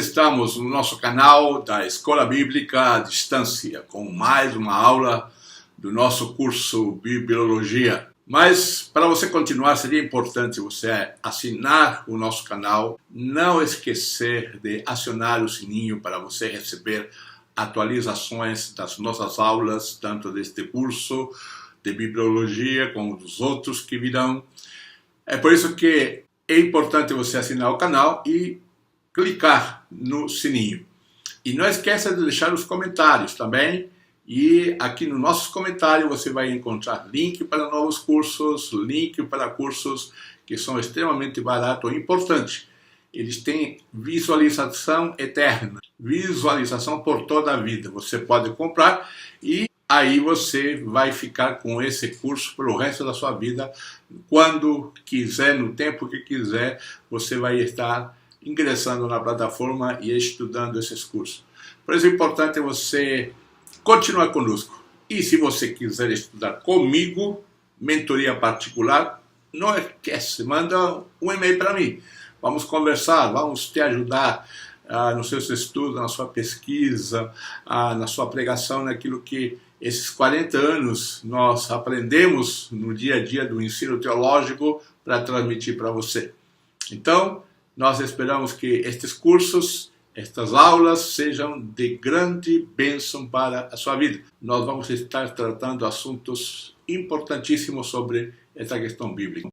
estamos no nosso canal da Escola Bíblica à Distância, com mais uma aula do nosso curso Bibliologia. Mas, para você continuar, seria importante você assinar o nosso canal, não esquecer de acionar o sininho para você receber atualizações das nossas aulas, tanto deste curso de Bibliologia como dos outros que virão. É por isso que é importante você assinar o canal e clicar no sininho. E não esqueça de deixar os comentários também. E aqui no nosso comentário você vai encontrar link para novos cursos, link para cursos que são extremamente baratos e importantes. Eles têm visualização eterna, visualização por toda a vida. Você pode comprar e aí você vai ficar com esse curso pelo resto da sua vida. Quando quiser, no tempo que quiser, você vai estar ingressando na plataforma e estudando esses cursos. Por isso é importante você continuar conosco. E se você quiser estudar comigo, mentoria particular, não esquece, manda um e-mail para mim. Vamos conversar, vamos te ajudar nos seus estudos, na sua pesquisa, na sua pregação, naquilo que esses 40 anos nós aprendemos no dia a dia do ensino teológico para transmitir para você. Então, nós esperamos que estes cursos, estas aulas sejam de grande bênção para a sua vida. Nós vamos estar tratando assuntos importantíssimos sobre essa questão bíblica.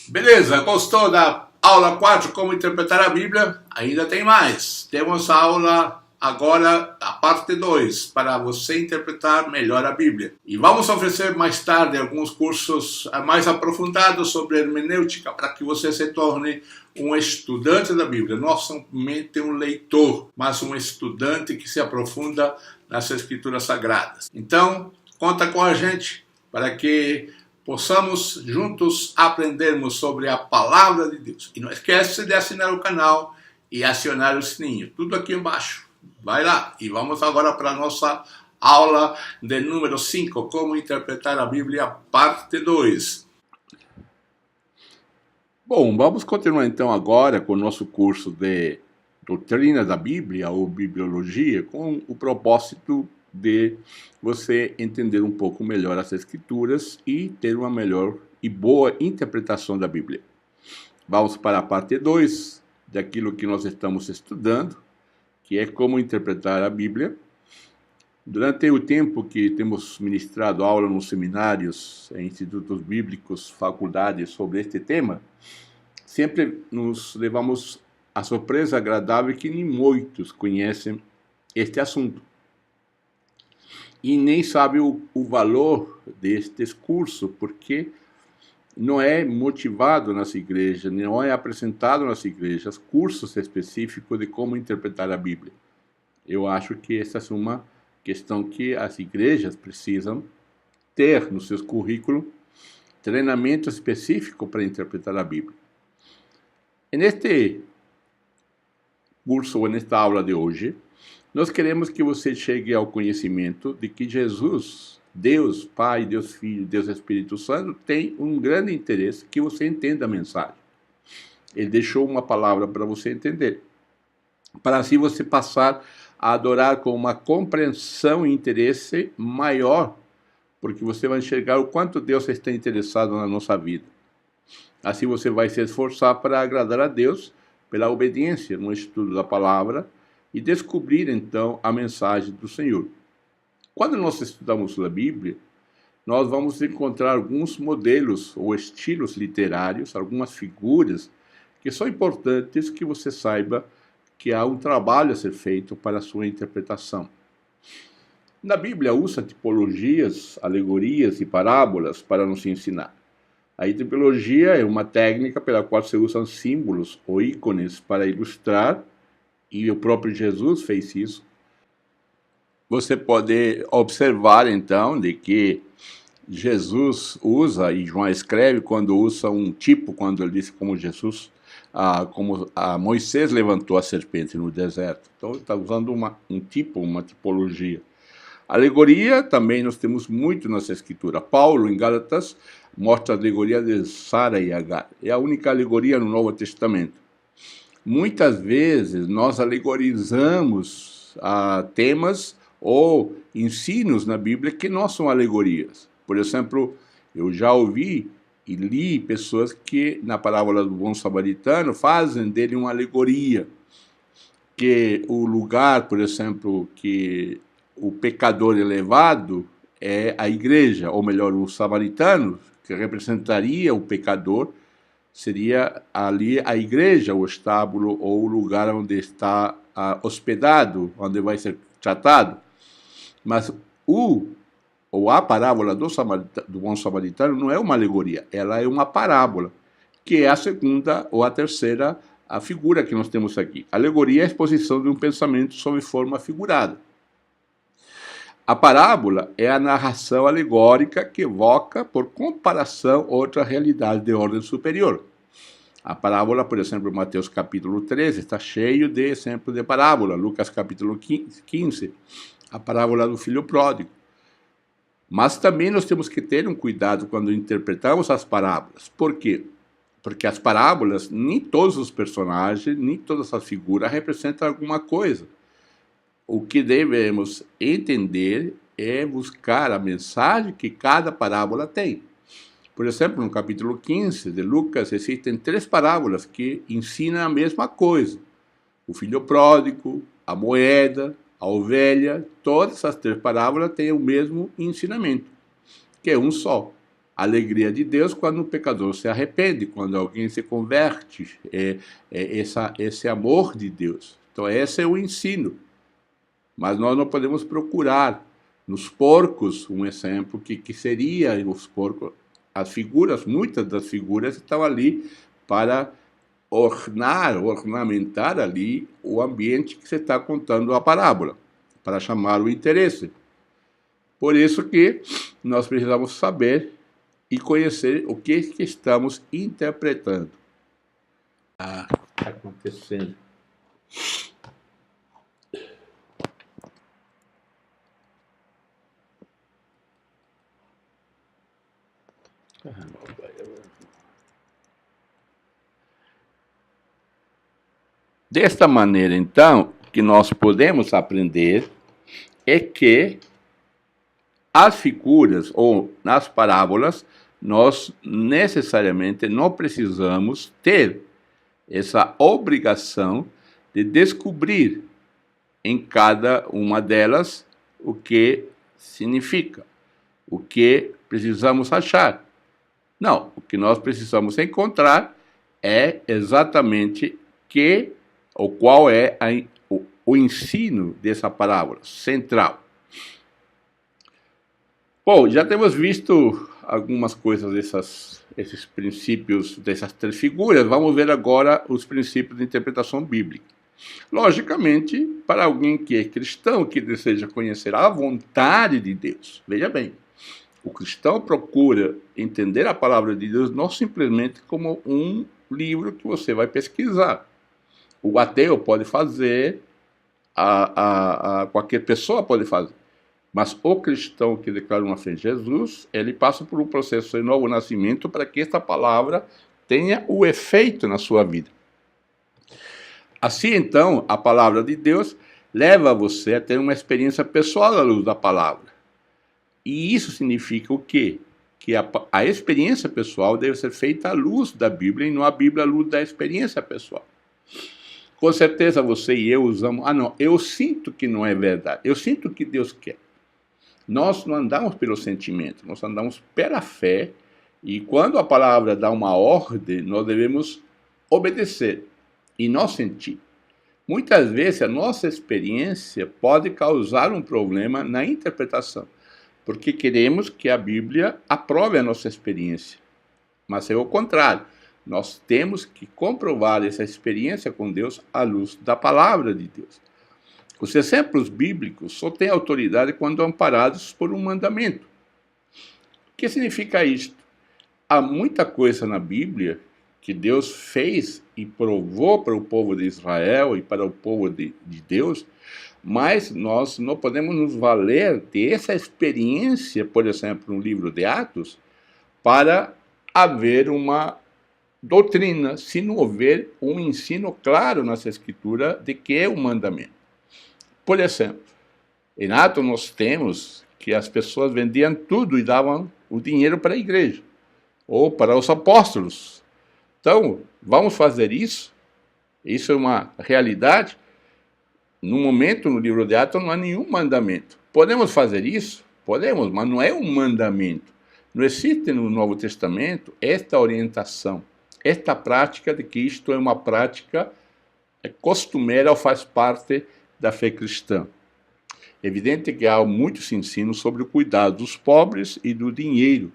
Beleza, gostou da aula 4, como interpretar a Bíblia? Ainda tem mais. Temos a aula agora, a parte 2, para você interpretar melhor a Bíblia. E vamos oferecer mais tarde alguns cursos mais aprofundados sobre hermenêutica, para que você se torne um estudante da Bíblia, não somente um leitor, mas um estudante que se aprofunda nas Escrituras Sagradas. Então, conta com a gente para que possamos juntos aprendermos sobre a Palavra de Deus. E não esquece de assinar o canal e acionar o sininho, tudo aqui embaixo. Vai lá e vamos agora para a nossa aula de número 5, como interpretar a Bíblia, parte 2. Bom, vamos continuar então agora com o nosso curso de doutrina da Bíblia ou Bibliologia, com o propósito de você entender um pouco melhor as Escrituras e ter uma melhor e boa interpretação da Bíblia. Vamos para a parte 2 daquilo que nós estamos estudando, que é como interpretar a Bíblia. Durante o tempo que temos ministrado aula nos seminários, institutos bíblicos, faculdades sobre este tema, sempre nos levamos à surpresa agradável que nem muitos conhecem este assunto. E nem sabem o valor destes cursos, porque não é motivado nas igrejas, não é apresentado nas igrejas cursos específicos de como interpretar a Bíblia. Eu acho que essa é uma questão que as igrejas precisam ter no seus currículos, treinamento específico para interpretar a Bíblia. E neste curso, ou nesta aula de hoje, nós queremos que você chegue ao conhecimento de que Jesus, Deus Pai, Deus Filho, Deus Espírito Santo, tem um grande interesse que você entenda a mensagem. Ele deixou uma palavra para você entender, para assim você passar a adorar com uma compreensão e interesse maior, porque você vai enxergar o quanto Deus está interessado na nossa vida. Assim você vai se esforçar para agradar a Deus pela obediência no estudo da palavra e descobrir então a mensagem do Senhor. Quando nós estudamos a Bíblia, nós vamos encontrar alguns modelos ou estilos literários, algumas figuras que são importantes que você saiba que há um trabalho a ser feito para a sua interpretação. Na Bíblia usa tipologias, alegorias e parábolas para nos ensinar. A tipologia é uma técnica pela qual se usam símbolos ou ícones para ilustrar, e o próprio Jesus fez isso. Você pode observar, então, de que Jesus usa, e João escreve, quando usa um tipo, quando ele diz como Jesus, como Moisés levantou a serpente no deserto. Então, ele está usando um tipo, uma tipologia. Alegoria, também nós temos muito nessa escritura. Paulo, em Gálatas, mostra a alegoria de Sara e Agar. É a única alegoria no Novo Testamento. Muitas vezes nós alegorizamos temas ou ensinos na Bíblia que não são alegorias. Por exemplo, eu já ouvi e li pessoas que, na parábola do bom samaritano, fazem dele uma alegoria. Que o lugar, por exemplo, que o pecador é levado é a igreja, ou melhor, o samaritano, que representaria o pecador, seria ali a igreja, o estábulo ou o lugar onde está hospedado, onde vai ser tratado. Mas a parábola do bom samaritano não é uma alegoria, ela é uma parábola, que é a segunda ou a terceira a figura que nós temos aqui. Alegoria é a exposição de um pensamento sob forma figurada. A parábola é a narração alegórica que evoca, por comparação, outra realidade de ordem superior. A parábola, por exemplo, Mateus capítulo 13, está cheio de exemplos de parábola. Lucas capítulo 15, a parábola do filho pródigo. Mas também nós temos que ter um cuidado quando interpretamos as parábolas. Por quê? Porque as parábolas, nem todos os personagens, nem todas as figuras representam alguma coisa. O que devemos entender é buscar a mensagem que cada parábola tem. Por exemplo, no capítulo 15 de Lucas, existem 3 parábolas que ensinam a mesma coisa. O filho pródigo, a moeda, a ovelha, todas essas 3 parábolas têm o mesmo ensinamento, que é um só. A alegria de Deus quando o pecador se arrepende, quando alguém se converte, esse amor de Deus. Então esse é o ensino. Mas nós não podemos procurar nos porcos um exemplo que seria os porcos. As figuras, muitas das figuras estão ali para ornamentar ali o ambiente que você está contando a parábola, para chamar o interesse. Por isso que nós precisamos saber e conhecer o que estamos interpretando. Está acontecendo. Desta maneira, então, que nós podemos aprender é que as figuras ou nas parábolas nós necessariamente não precisamos ter essa obrigação de descobrir em cada uma delas o que significa, o que precisamos achar. Não, o que nós precisamos encontrar é exatamente qual é o ensino dessa parábola central. Bom, já temos visto algumas coisas esses princípios dessas 3 figuras. Vamos ver agora os princípios de interpretação bíblica. Logicamente, para alguém que é cristão, que deseja conhecer a vontade de Deus, veja bem, o cristão procura entender a palavra de Deus não simplesmente como um livro que você vai pesquisar. O ateu pode fazer, qualquer pessoa pode fazer. Mas o cristão que declara uma fé em Jesus, ele passa por um processo de novo nascimento para que esta palavra tenha o efeito na sua vida. Assim, então, a palavra de Deus leva você a ter uma experiência pessoal à luz da palavra. E isso significa o quê? Que a experiência pessoal deve ser feita à luz da Bíblia e não a Bíblia à luz da experiência pessoal. Com certeza você e eu usamos, não, eu sinto que não é verdade, eu sinto o que Deus quer. Nós não andamos pelo sentimento, nós andamos pela fé, e quando a palavra dá uma ordem, nós devemos obedecer e não sentir. Muitas vezes a nossa experiência pode causar um problema na interpretação, porque queremos que a Bíblia aprove a nossa experiência. Mas é o contrário, nós temos que comprovar essa experiência com Deus à luz da palavra de Deus. Os exemplos bíblicos só têm autoridade quando amparados por um mandamento. O que significa isto? Há muita coisa na Bíblia que Deus fez e provou para o povo de Israel e para o povo de Deus, mas nós não podemos nos valer dessa experiência, por exemplo, no livro de Atos, para haver uma doutrina, se não houver um ensino claro nessa escritura de que é um mandamento. Por exemplo, em Atos nós temos que as pessoas vendiam tudo e davam o dinheiro para a igreja, ou para os apóstolos. Então, vamos fazer isso? Isso é uma realidade? No momento, no livro de Atos, não há nenhum mandamento. Podemos fazer isso? Podemos, mas não é um mandamento. Não existe no Novo Testamento esta orientação, esta prática de que isto é uma prática costumeira ou faz parte da fé cristã. É evidente que há muitos ensinos sobre o cuidado dos pobres e do dinheiro.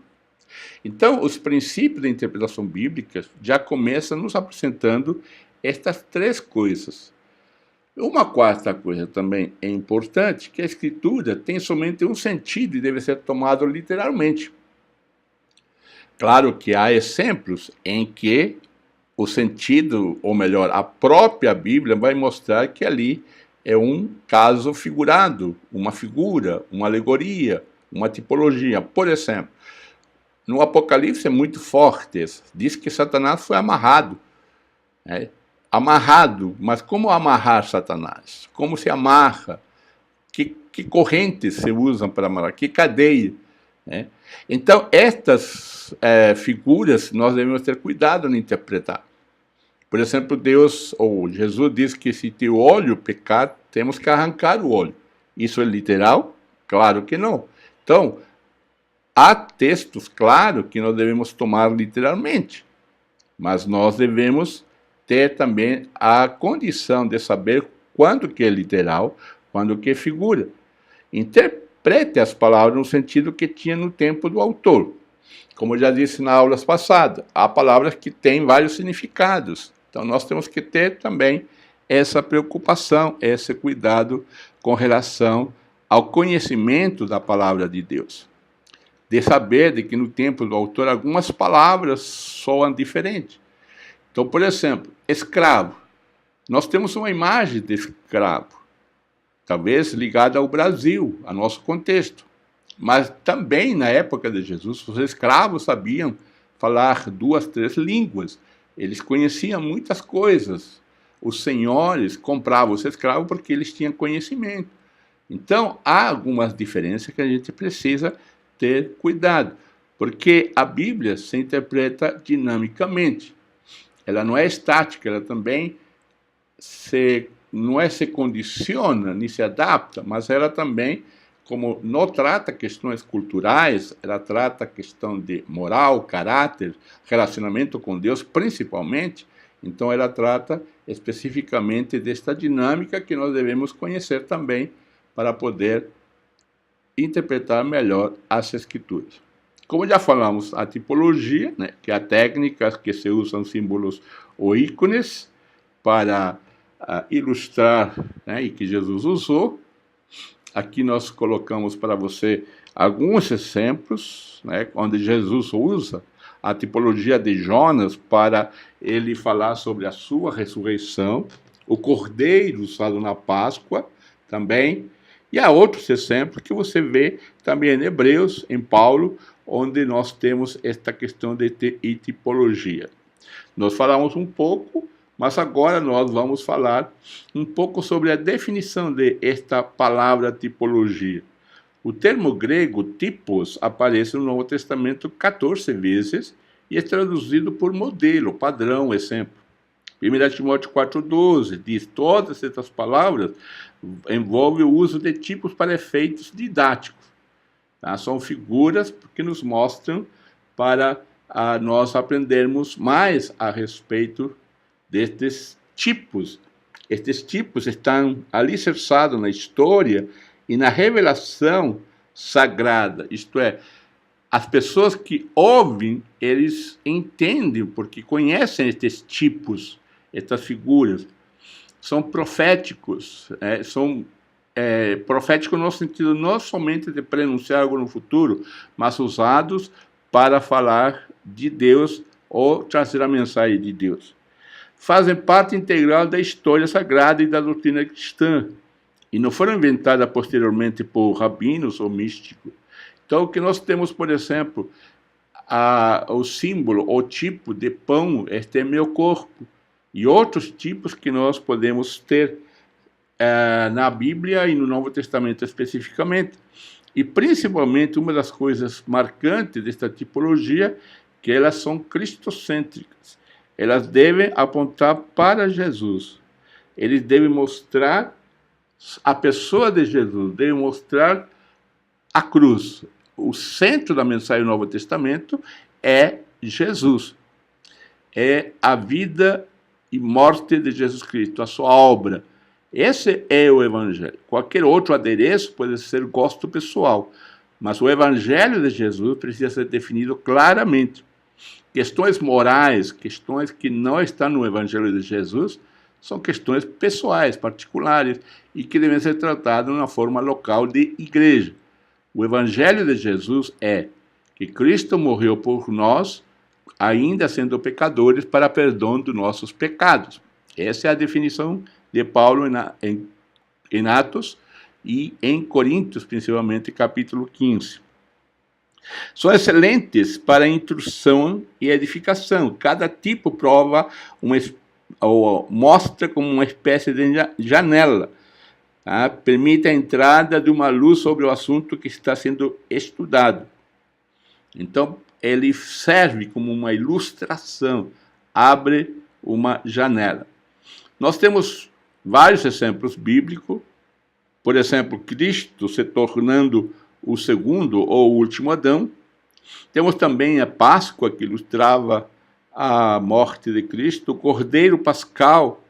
Então, os princípios da interpretação bíblica já começam nos apresentando estas três coisas. Uma quarta coisa também é importante, que a escritura tem somente um sentido e deve ser tomado literalmente. Claro que há exemplos em que o sentido, ou melhor, a própria Bíblia vai mostrar que ali é um caso figurado, uma figura, uma alegoria, uma tipologia. Por exemplo, no Apocalipse é muito forte, diz que Satanás foi amarrado. Amarrado, mas como amarrar Satanás? Como se amarra? Que correntes se usam para amarrar? Que cadeia? Então, estas figuras nós devemos ter cuidado em interpretar. Por exemplo, Deus, ou Jesus diz que se teu olho pecar, temos que arrancar o olho. Isso é literal? Claro que não. Então, há textos, claro, que nós devemos tomar literalmente, mas nós devemos ter também a condição de saber quando que é literal, quando que é figura. Interprete as palavras no sentido que tinha no tempo do autor. Como eu já disse nas aulas passadas, há palavras que têm vários significados. Então nós temos que ter também essa preocupação, esse cuidado com relação ao conhecimento da palavra de Deus. De saber de que no tempo do autor algumas palavras soam diferentes. Então, por exemplo, escravo. Nós temos uma imagem de escravo, talvez ligada ao Brasil, a nosso contexto. Mas também, na época de Jesus, os escravos sabiam falar 2, 3 línguas. Eles conheciam muitas coisas. Os senhores compravam os escravos porque eles tinham conhecimento. Então, há algumas diferenças que a gente precisa ter cuidado, porque a Bíblia se interpreta dinamicamente. Ela não é estática, ela também não se condiciona, nem se adapta, mas ela também, como não trata questões culturais, ela trata a questão de moral, caráter, relacionamento com Deus, principalmente, então ela trata especificamente desta dinâmica que nós devemos conhecer também para poder interpretar melhor as Escrituras. Como já falamos, a tipologia, que é a técnica que se usam símbolos ou ícones para ilustrar, e que Jesus usou. Aqui nós colocamos para você alguns exemplos, onde Jesus usa a tipologia de Jonas para ele falar sobre a sua ressurreição, o cordeiro usado na Páscoa também, e há outros exemplos que você vê também em Hebreus, em Paulo, onde nós temos esta questão de tipologia. Nós falamos um pouco, mas agora nós vamos falar um pouco sobre a definição de esta palavra tipologia. O termo grego typos aparece no Novo Testamento 14 vezes e é traduzido por modelo, padrão, exemplo. 1 Timóteo 4,12 diz: todas essas palavras envolvem o uso de tipos para efeitos didáticos. São figuras que nos mostram para nós aprendermos mais a respeito destes tipos. Estes tipos estão alicerçados na história e na revelação sagrada, isto é, as pessoas que ouvem, eles entendem, porque conhecem estes tipos, estas figuras, são proféticos, são proféticos no sentido não somente de pronunciar algo no futuro, mas usados para falar de Deus ou trazer a mensagem de Deus. Fazem parte integral da história sagrada e da doutrina cristã, e não foram inventadas posteriormente por rabinos ou místicos. Então, o que nós temos, por exemplo, o símbolo, o tipo de pão, este é meu corpo, e outros tipos que nós podemos ter na Bíblia e no Novo Testamento especificamente. E principalmente uma das coisas marcantes desta tipologia, que elas são cristocêntricas. Elas devem apontar para Jesus. Eles devem mostrar a pessoa de Jesus, devem mostrar a cruz. O centro da mensagem do Novo Testamento é Jesus. É a vida e morte de Jesus Cristo, a sua obra. Esse é o Evangelho. Qualquer outro adereço pode ser gosto pessoal, mas o Evangelho de Jesus precisa ser definido claramente. Questões morais, questões que não estão no Evangelho de Jesus, são questões pessoais, particulares, e que devem ser tratadas de uma forma local de igreja. O Evangelho de Jesus é que Cristo morreu por nós, ainda sendo pecadores, para perdão dos nossos pecados. Essa é a definição de Paulo em Atos e em Coríntios, principalmente, capítulo 15. São excelentes para instrução e edificação. Cada tipo prova ou mostra como uma espécie de janela. Tá? Permite a entrada de uma luz sobre o assunto que está sendo estudado. Então, ele serve como uma ilustração, abre uma janela. Nós temos vários exemplos bíblicos, por exemplo, Cristo se tornando o segundo ou o último Adão. Temos também a Páscoa, que ilustrava a morte de Cristo, o Cordeiro Pascal.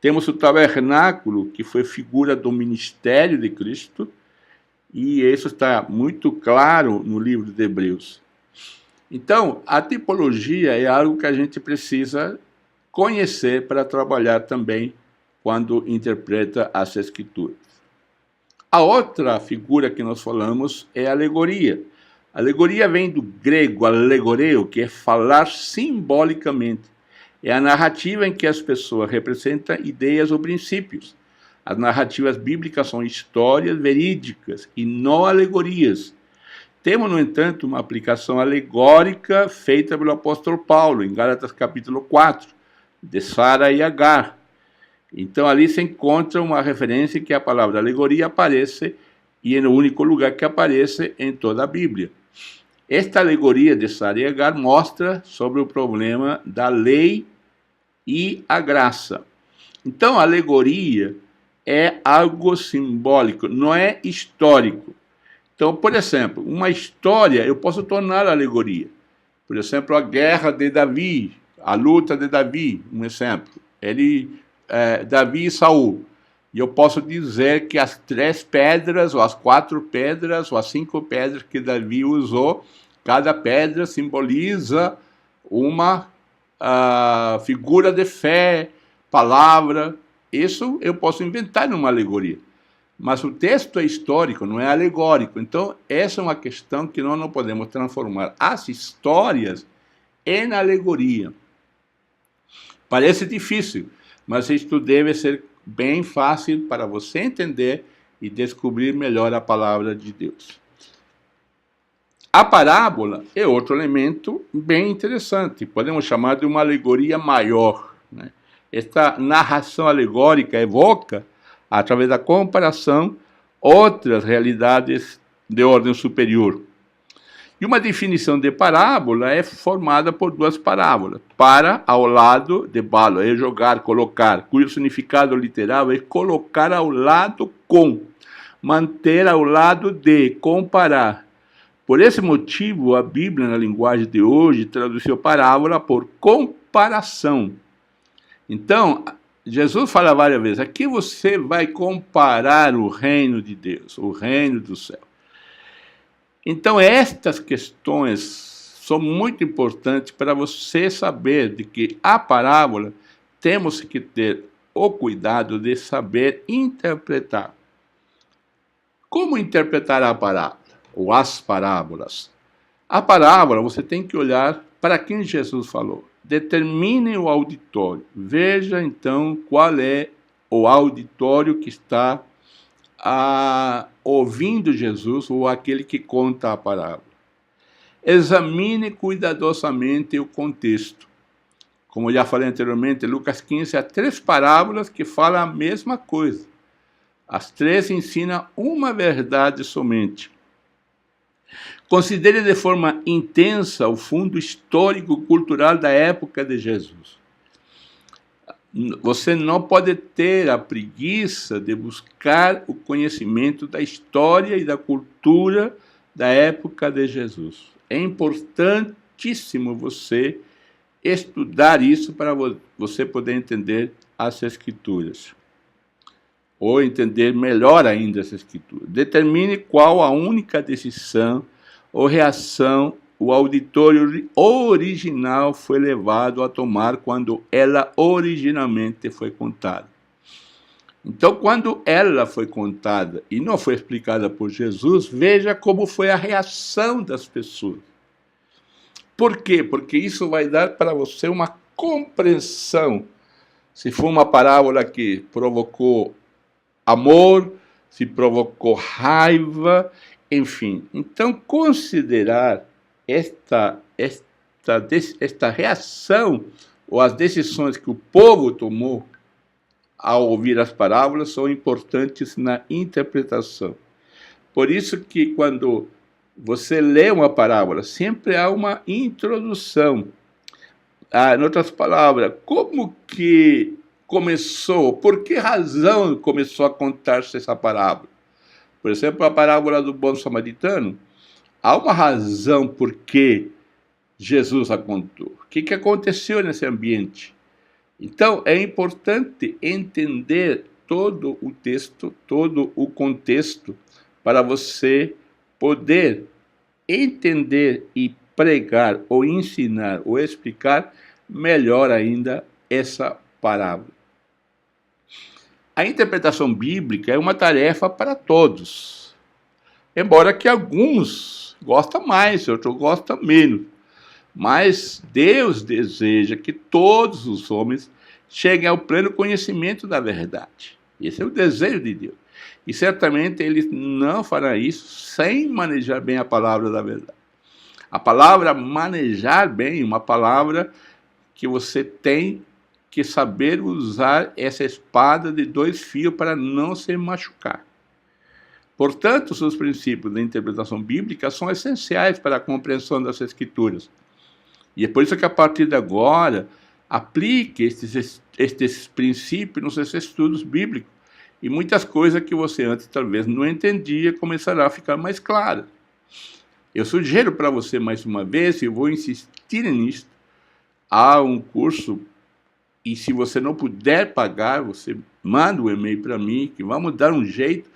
Temos o tabernáculo, que foi figura do ministério de Cristo, e isso está muito claro no livro de Hebreus. Então, a tipologia é algo que a gente precisa conhecer para trabalhar também quando interpreta as Escrituras. A outra figura que nós falamos é a alegoria. A alegoria vem do grego alegoreo, que é falar simbolicamente. É a narrativa em que as pessoas representam ideias ou princípios. As narrativas bíblicas são histórias verídicas e não alegorias. Temos, no entanto, uma aplicação alegórica feita pelo apóstolo Paulo, em Gálatas capítulo 4, de Sara e Agar. Então, ali se encontra uma referência que a palavra alegoria aparece, e é no único lugar que aparece em toda a Bíblia. Esta alegoria de Sara e Agar mostra sobre o problema da lei e a graça. Então, a alegoria é algo simbólico, não é histórico. Então, por exemplo, uma história eu posso tornar alegoria. Por exemplo, a guerra de Davi, a luta de Davi, um exemplo. Davi e Saul. E eu posso dizer que as 3 pedras, ou as 4 pedras, ou as 5 pedras que Davi usou, cada pedra simboliza uma figura de fé, palavra. Isso eu posso inventar numa alegoria. Mas o texto é histórico, não é alegórico. Então, essa é uma questão que nós não podemos transformar as histórias em alegoria. Parece difícil, mas isto deve ser bem fácil para você entender e descobrir melhor a palavra de Deus. A parábola é outro elemento bem interessante. Podemos chamar de uma alegoria maior, né? Esta narração alegórica evoca, através da comparação, outras realidades de ordem superior. E uma definição de parábola é formada por 2 parábolas. Para, ao lado, de balo, é jogar, colocar, cujo significado literal é colocar ao lado com, manter ao lado de, comparar. Por esse motivo, a Bíblia, na linguagem de hoje, traduziu parábola por comparação. Então, Jesus fala várias vezes, aqui você vai comparar o reino de Deus, o reino do céu. Então, estas questões são muito importantes para você saber de que a parábola temos que ter o cuidado de saber interpretar. Como interpretar a parábola, ou as parábolas? A parábola, você tem que olhar para quem Jesus falou. Determine o auditório. Veja, então, qual é o auditório que está ouvindo Jesus ou aquele que conta a parábola. Examine cuidadosamente o contexto. Como já falei anteriormente, Lucas 15 há 3 parábolas que falam a mesma coisa. As 3 ensinam uma verdade somente. Considere de forma intensa o fundo histórico-cultural da época de Jesus. Você não pode ter a preguiça de buscar o conhecimento da história e da cultura da época de Jesus. É importantíssimo você estudar isso para você poder entender as Escrituras. Ou entender melhor ainda as Escrituras. Determine qual a única decisão ou reação o auditório original foi levado a tomar quando ela originalmente foi contada. Então, quando ela foi contada e não foi explicada por Jesus, veja como foi a reação das pessoas. Por quê? Porque isso vai dar para você uma compreensão. Se for uma parábola que provocou amor, se provocou raiva, enfim. Então, considerar esta reação ou as decisões que o povo tomou ao ouvir as parábolas são importantes na interpretação. Por isso que quando você lê uma parábola, sempre há uma introdução. Em outras palavras, como que começou, por que razão começou a contar-se essa parábola? Por exemplo, a parábola do bom samaritano, há uma razão por que Jesus a contou. O que aconteceu nesse ambiente? Então, é importante entender todo o texto, todo o contexto, para você poder entender e pregar, ou ensinar, ou explicar melhor ainda essa parábola. A interpretação bíblica é uma tarefa para todos, embora que alguns gostam mais, outros gostam menos. Mas Deus deseja que todos os homens cheguem ao pleno conhecimento da verdade. Esse é o desejo de Deus. E certamente Ele não fará isso sem manejar bem a palavra da verdade. A palavra manejar bem, uma palavra que você tem que saber usar essa espada de 2 fios para não se machucar. Portanto, os princípios da interpretação bíblica são essenciais para a compreensão das Escrituras. E é por isso que a partir de agora, aplique estes princípios nos seus estudos bíblicos. E muitas coisas que você antes talvez não entendia começarão a ficar mais claras. Eu sugiro para você mais uma vez, e eu vou insistir nisso, há um curso, e se você não puder pagar, você manda um e-mail para mim, que vamos dar um jeito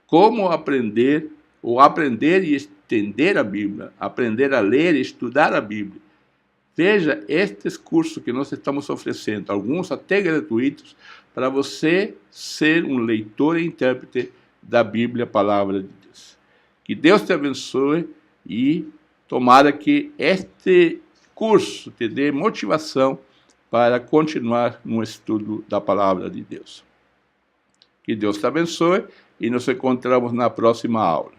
como aprender, ou aprender e entender a Bíblia, aprender a ler e estudar a Bíblia. Veja estes cursos que nós estamos oferecendo, alguns até gratuitos, para você ser um leitor e intérprete da Bíblia, a Palavra de Deus. Que Deus te abençoe e tomara que este curso te dê motivação para continuar no estudo da Palavra de Deus. Que Deus te abençoe e nos encontramos na próxima aula.